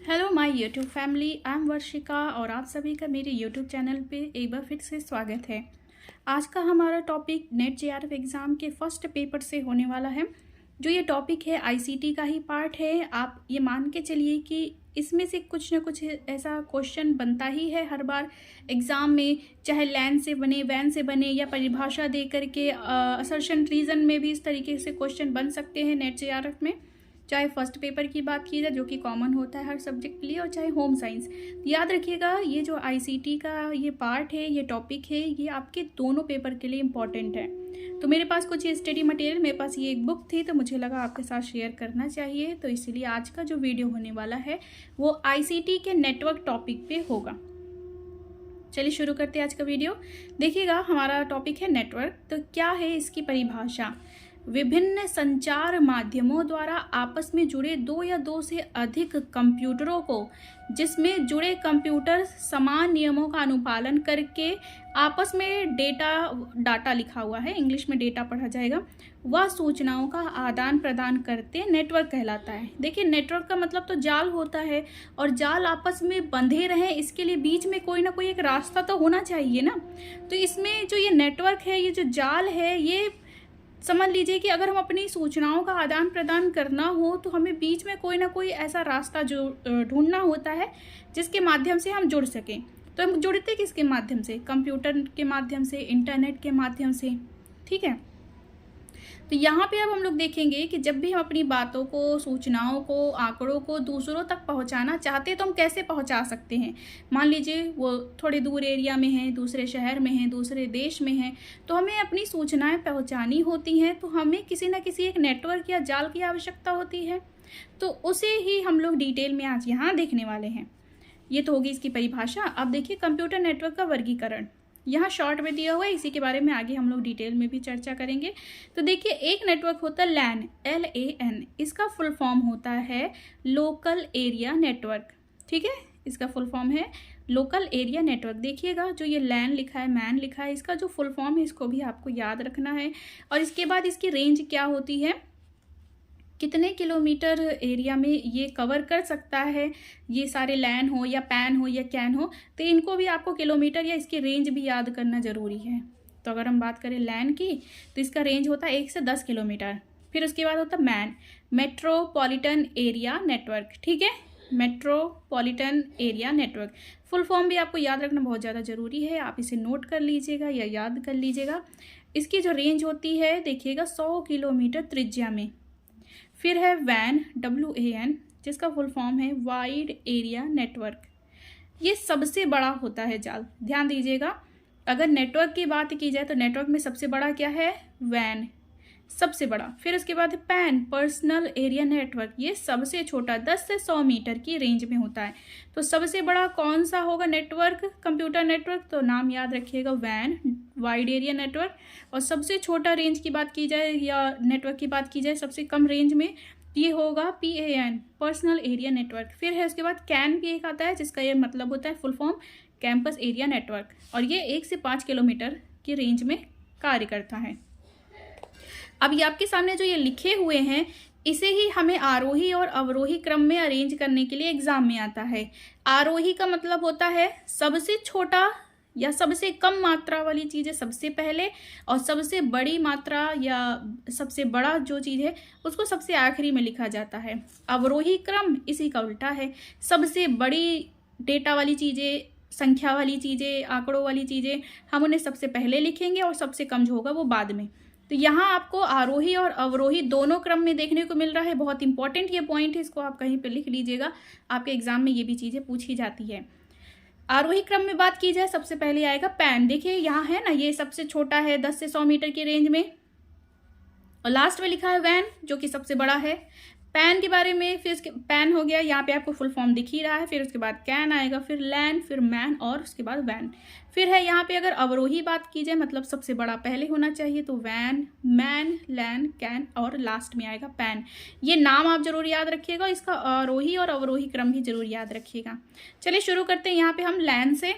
Hello my YouTube family, I am Varshika और आप सभी का मेरे यूट्यूब चैनल पे एक बार फिर से स्वागत है। आज का हमारा टॉपिक नेट जेआरएफ एग्ज़ाम के फर्स्ट पेपर से होने वाला है। जो ये टॉपिक है आईसीटी का ही पार्ट है। आप ये मान के चलिए कि इसमें से कुछ ना कुछ ऐसा क्वेश्चन बनता ही है हर बार एग्ज़ाम में, चाहे लैन से बने, वैन से बने या परिभाषा दे करके असर्शन रीज़न में भी इस तरीके से क्वेश्चन बन सकते हैं नेट जेआरएफ में। चाहे फर्स्ट पेपर की बात की जाए जो कि कॉमन होता है हर सब्जेक्ट के लिए, और चाहे होम साइंस। याद रखिएगा ये जो आईसीटी का ये पार्ट है, ये टॉपिक है, ये आपके दोनों पेपर के लिए इम्पॉर्टेंट है। तो मेरे पास कुछ स्टडी मटेरियल, मेरे पास ये एक बुक थी तो मुझे लगा आपके साथ शेयर करना चाहिए, तो इसीलिए आज का जो वीडियो होने वाला है वो आईसीटी के नेटवर्क टॉपिक पे होगा। चलिए शुरू करते हैं आज का वीडियो। देखिएगा हमारा टॉपिक है नेटवर्क। तो क्या है इसकी परिभाषा? विभिन्न संचार माध्यमों द्वारा आपस में जुड़े दो या दो से अधिक कंप्यूटरों को, जिसमें जुड़े कंप्यूटर समान नियमों का अनुपालन करके आपस में डाटा लिखा हुआ है, इंग्लिश में डेटा पढ़ा जाएगा, वह सूचनाओं का आदान प्रदान करते नेटवर्क कहलाता है। देखिए नेटवर्क का मतलब तो जाल होता है, और जाल आपस में बंधे रहें इसके लिए बीच में कोई ना कोई एक रास्ता तो होना चाहिए ना। तो इसमें जो ये नेटवर्क है, ये जो जाल है, ये समझ लीजिए कि अगर हम अपनी सूचनाओं का आदान प्रदान करना हो तो हमें बीच में कोई ना कोई ऐसा रास्ता जो ढूंढना होता है जिसके माध्यम से हम जुड़ सकें। तो हम जुड़ते किसके माध्यम से? कंप्यूटर के माध्यम से, इंटरनेट के माध्यम से। ठीक है, तो यहाँ पे अब हम लोग देखेंगे कि जब भी हम अपनी बातों को, सूचनाओं को, आंकड़ों को दूसरों तक पहुँचाना चाहते हैं तो हम कैसे पहुँचा सकते हैं। मान लीजिए वो थोड़े दूर एरिया में हैं, दूसरे शहर में हैं, दूसरे देश में हैं, तो हमें अपनी सूचनाएं पहुँचानी होती हैं, तो हमें किसी न किसी एक नेटवर्क या जाल की आवश्यकता होती है। तो उसे ही हम लोग डिटेल में आज यहाँ देखने वाले हैं। ये तो होगी इसकी परिभाषा। अब देखिए कंप्यूटर नेटवर्क का वर्गीकरण यहाँ शॉर्ट में दिया हुआ है, इसी के बारे में आगे हम लोग डिटेल में भी चर्चा करेंगे। तो देखिए एक नेटवर्क होता है लैन, LAN, इसका फुल फॉर्म होता है लोकल एरिया नेटवर्क। ठीक है, इसका फुल फॉर्म है लोकल एरिया नेटवर्क। देखिएगा जो ये लैन लिखा है, मैन लिखा है, इसका जो फुल फॉर्म है इसको भी आपको याद रखना है। और इसके बाद इसकी रेंज क्या होती है, कितने किलोमीटर एरिया में ये कवर कर सकता है, ये सारे लैन हो या पैन हो या कैन हो, तो इनको भी आपको किलोमीटर या इसकी रेंज भी याद करना ज़रूरी है। तो अगर हम बात करें लैन की तो इसका रेंज होता है 1 से 10 किलोमीटर। फिर उसके बाद होता है मैन, मेट्रोपॉलिटन एरिया नेटवर्क। ठीक है, metropolitan area network full form भी आपको याद रखना बहुत ज़्यादा ज़रूरी है, आप इसे नोट कर लीजिएगा या याद कर लीजिएगा। इसकी जो रेंज होती है देखिएगा 100 किलोमीटर त्रिज्या में। फिर है वैन, WAN, जिसका फुल फॉर्म है वाइड एरिया नेटवर्क। ये सबसे बड़ा होता है जाल, ध्यान दीजिएगा। अगर नेटवर्क की बात की जाए तो नेटवर्क में सबसे बड़ा क्या है? वैन, सबसे बड़ा। फिर उसके बाद पैन, पर्सनल एरिया नेटवर्क, ये सबसे छोटा 10 से 100 मीटर की रेंज में होता है। तो सबसे बड़ा कौन सा होगा नेटवर्क, कंप्यूटर नेटवर्क? तो नाम याद रखिएगा वैन, वाइड एरिया नेटवर्क। और सबसे छोटा रेंज की बात की जाए या नेटवर्क की बात की जाए सबसे कम रेंज में, ये होगा PAN, पर्सनल एरिया नेटवर्क। फिर है उसके बाद कैन भी एक आता है जिसका ये मतलब होता है full form campus area network, और ये 1 से 5 किलोमीटर की रेंज में कार्य करता है। अब ये आपके सामने जो ये लिखे हुए हैं इसे ही हमें आरोही और अवरोही क्रम में अरेंज करने के लिए एग्जाम में आता है। आरोही का मतलब होता है सबसे छोटा या सबसे कम मात्रा वाली चीज़ें सबसे पहले, और सबसे बड़ी मात्रा या सबसे बड़ा जो चीज़ है उसको सबसे आखिरी में लिखा जाता है। अवरोही क्रम इसी का उल्टा है, सबसे बड़ी डेटा वाली चीज़ें, संख्या वाली चीज़ें, आंकड़ों वाली चीज़ें हम उन्हें सबसे पहले लिखेंगे और सबसे कम जो होगा वो बाद में। तो यहाँ आपको आरोही और अवरोही दोनों क्रम में देखने को मिल रहा है। बहुत इंपॉर्टेंट ये पॉइंट है, इसको आप कहीं पे लिख लीजिएगा, आपके एग्जाम में ये भी चीज़ें पूछी जाती है। आरोही क्रम में बात की जाए सबसे पहले आएगा पैन। देखिए यहाँ है ना, ये सबसे छोटा है 10 से 100 मीटर की रेंज में, और लास्ट में लिखा है वैन जो कि सबसे बड़ा है। पैन के बारे में, फिर उसके पैन हो गया, यहाँ पे आपको फुल फॉर्म दिख ही रहा है। फिर उसके बाद कैन आएगा, फिर लैन, फिर मैन, और उसके बाद वैन। फिर है यहाँ पे अगर अवरोही बात की जाए मतलब सबसे बड़ा पहले होना चाहिए, तो वैन, मैन, लैन, कैन, और लास्ट में आएगा पैन। ये नाम आप जरूर याद रखिएगा, इसका आरोही और अवरोही क्रम भी जरूर याद रखिएगा। चलिए शुरू करते हैं यहाँ पे हम लैन से।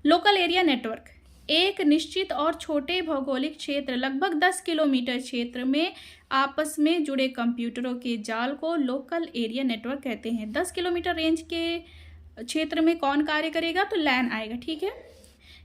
लोकल एरिया नेटवर्क एक निश्चित और छोटे भौगोलिक क्षेत्र लगभग 10 किलोमीटर क्षेत्र में आपस में जुड़े कंप्यूटरों के जाल को लोकल एरिया नेटवर्क कहते हैं। 10 किलोमीटर रेंज के क्षेत्र में कौन कार्य करेगा? तो लैन आएगा, ठीक है।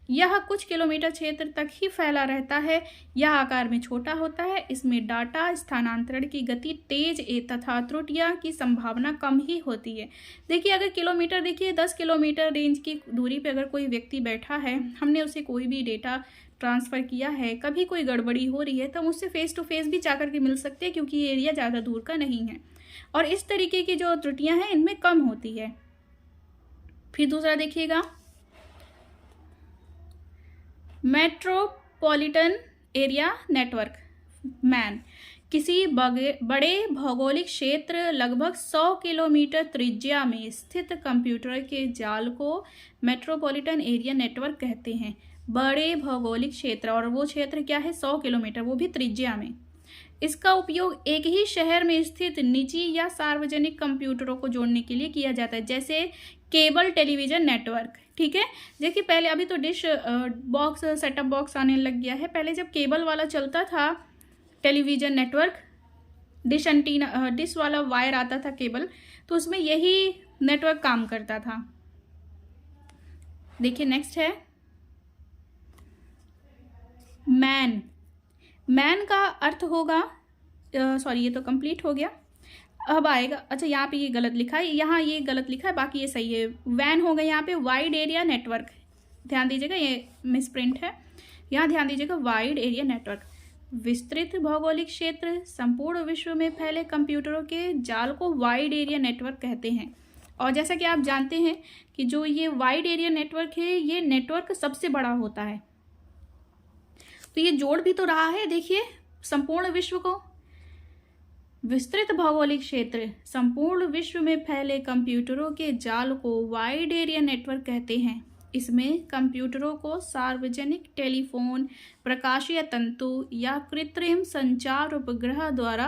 यह कुछ किलोमीटर क्षेत्र तक ही फैला रहता है। यह आकार में छोटा होता है। इसमें डाटा स्थानांतरण की गति तेज तथा त्रुटियां की संभावना कम ही होती है। देखिए, अगर किलोमीटर, देखिए 10 किलोमीटर रेंज की दूरी पे अगर कोई व्यक्ति बैठा है, हमने उसे कोई भी डेटा ट्रांसफ़र किया है, कभी कोई गड़बड़ी हो रही है तो हम उससे फेस टू फेस भी जाकर के मिल सकते हैं, क्योंकि ये एरिया ज़्यादा दूर का नहीं है और इस तरीके की जो त्रुटियाँ हैं इनमें कम होती है। फिर दूसरा देखिएगा, मेट्रोपॉलिटन एरिया नेटवर्क मैन। किसी बड़े भौगोलिक क्षेत्र लगभग 100 किलोमीटर त्रिज्या में स्थित कंप्यूटर के जाल को मेट्रोपॉलिटन एरिया नेटवर्क कहते हैं। बड़े भौगोलिक क्षेत्र, और वो क्षेत्र क्या है? 100 किलोमीटर, वो भी त्रिज्या में। इसका उपयोग एक ही शहर में स्थित निजी या सार्वजनिक कंप्यूटरों को जोड़ने के लिए किया जाता है, जैसे केबल टेलीविजन नेटवर्क, ठीक है। देखिए, पहले, अभी तो डिश बॉक्स, सेटअप बॉक्स आने लग गया है। पहले जब केबल वाला चलता था television network, dish antenna, dish वाला वायर आता था केबल, तो उसमें यही नेटवर्क काम करता था। देखिए नेक्स्ट है मैन। मैन का अर्थ होगा, सॉरी ये तो कंप्लीट हो गया, अब आएगा, अच्छा यहाँ पे ये गलत लिखा है, यहाँ ये गलत लिखा है, बाकी ये सही है। वैन हो गया यहाँ पे वाइड एरिया नेटवर्क, ध्यान दीजिएगा, ये मिसप्रिंट है, यहाँ ध्यान दीजिएगा, वाइड एरिया नेटवर्क। विस्तृत भौगोलिक क्षेत्र, संपूर्ण विश्व में फैले कंप्यूटरों के जाल को वाइड एरिया नेटवर्क कहते हैं। और जैसा कि आप जानते हैं कि जो ये वाइड एरिया नेटवर्क है, ये नेटवर्क सबसे बड़ा होता है, तो ये जोड़ भी तो रहा है, देखिए, संपूर्ण विश्व को। विस्तृत भौगोलिक क्षेत्र, संपूर्ण विश्व में फैले कंप्यूटरों के जाल को वाइड एरिया नेटवर्क कहते हैं। इसमें कंप्यूटरों को सार्वजनिक टेलीफोन, प्रकाशीय तंतु या कृत्रिम संचार उपग्रह द्वारा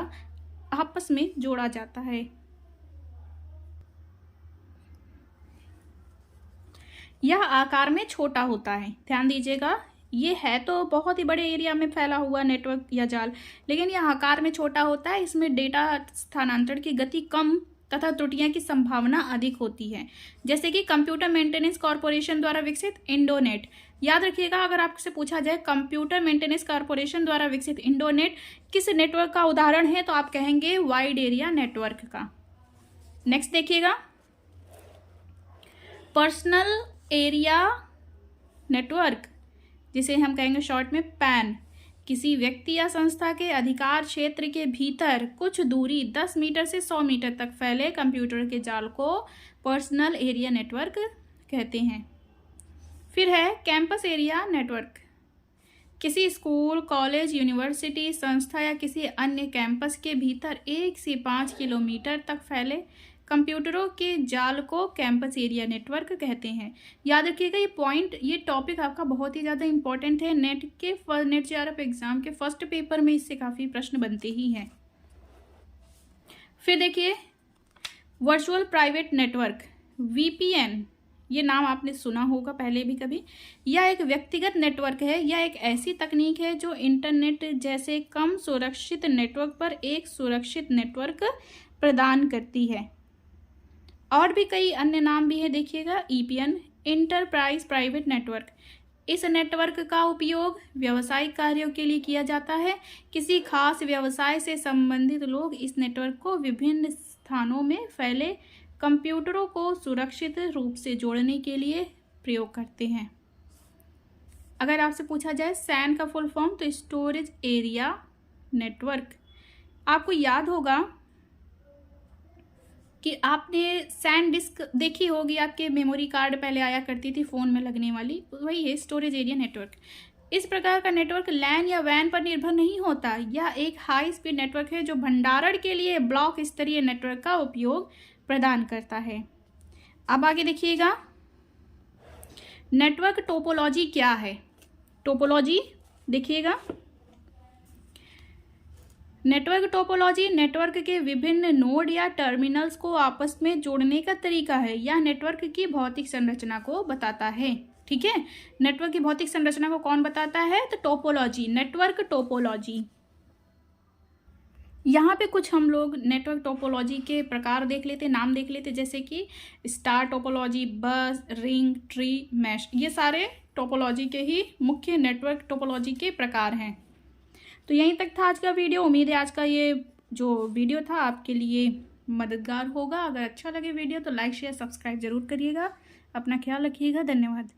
आपस में जोड़ा जाता है। यह आकार में छोटा होता है, ध्यान दीजिएगा, ये है तो बहुत ही बड़े एरिया में फैला हुआ नेटवर्क या जाल, लेकिन यह आकार में छोटा होता है। इसमें डेटा स्थानांतरण की गति कम तथा त्रुटियां की संभावना अधिक होती है। जैसे कि कंप्यूटर मेंटेनेंस कॉरपोरेशन द्वारा विकसित इंडोनेट, याद रखिएगा, अगर आपसे पूछा जाए कंप्यूटर मेंटेनेंस कॉरपोरेशन द्वारा विकसित इंडोनेट किस नेटवर्क का उदाहरण है, तो आप कहेंगे वाइड एरिया नेटवर्क का। नेक्स्ट देखिएगा, पर्सनल एरिया नेटवर्क, जिसे हम कहेंगे शॉर्ट में पैन। किसी व्यक्ति या संस्था के अधिकार क्षेत्र के भीतर कुछ दूरी 10 मीटर से 100 मीटर तक फैले कंप्यूटर के जाल को पर्सनल एरिया नेटवर्क कहते हैं। फिर है कैंपस एरिया नेटवर्क। किसी स्कूल, कॉलेज, यूनिवर्सिटी, संस्था या किसी अन्य कैंपस के भीतर 1 से 5 किलोमीटर तक फैले कंप्यूटरों के जाल को कैंपस एरिया नेटवर्क कहते हैं। याद रखिएगा, ये पॉइंट, ये टॉपिक आपका बहुत ही ज़्यादा इंपॉर्टेंट है। नेट जेआरएफ एग्जाम के फर्स्ट पेपर में इससे काफ़ी प्रश्न बनते ही हैं। फिर देखिए, वर्चुअल प्राइवेट नेटवर्क, वीपीएन, ये नाम आपने सुना होगा पहले भी कभी। यह एक व्यक्तिगत नेटवर्क है। यह एक ऐसी तकनीक है जो इंटरनेट जैसे कम सुरक्षित नेटवर्क पर एक सुरक्षित नेटवर्क प्रदान करती है। और भी कई अन्य नाम भी है, देखिएगा, ईपीएन, इंटरप्राइज प्राइवेट नेटवर्क। इस नेटवर्क का उपयोग व्यावसायिक कार्यों के लिए किया जाता है। किसी खास व्यवसाय से संबंधित लोग इस नेटवर्क को विभिन्न स्थानों में फैले कंप्यूटरों को सुरक्षित रूप से जोड़ने के लिए प्रयोग करते हैं। अगर आपसे पूछा जाए सैन का फुल फॉर्म, तो स्टोरेज एरिया नेटवर्क। आपको याद होगा कि आपने सैन डिस्क देखी होगी, आपके मेमोरी कार्ड पहले आया करती थी फ़ोन में लगने वाली, वही है स्टोरेज एरिया नेटवर्क। इस प्रकार का नेटवर्क लैन या वैन पर निर्भर नहीं होता। यह एक हाई स्पीड नेटवर्क है जो भंडारण के लिए ब्लॉक स्तरीय नेटवर्क का उपयोग प्रदान करता है। अब आगे देखिएगा, नेटवर्क टोपोलॉजी क्या है। टोपोलॉजी देखिएगा, नेटवर्क टोपोलॉजी नेटवर्क के विभिन्न नोड या टर्मिनल्स को आपस में जोड़ने का तरीका है। यह नेटवर्क की भौतिक संरचना को बताता है। ठीक है। नेटवर्क की भौतिक संरचना को कौन बताता है? तो टोपोलॉजी, नेटवर्क टोपोलॉजी। यहाँ पे कुछ हम लोग नेटवर्क टोपोलॉजी के प्रकार देख लेते, नाम देख लेते, जैसे कि स्टार टोपोलॉजी, बस, रिंग, ट्री, मैश। ये सारे टोपोलॉजी के ही मुख्य नेटवर्क टोपोलॉजी के प्रकार हैं। तो यहीं तक था आज का वीडियो। उम्मीद है आज का ये जो वीडियो था आपके लिए मददगार होगा। अगर अच्छा लगे वीडियो तो लाइक शेयर सब्सक्राइब जरूर करिएगा। अपना ख्याल रखिएगा। धन्यवाद।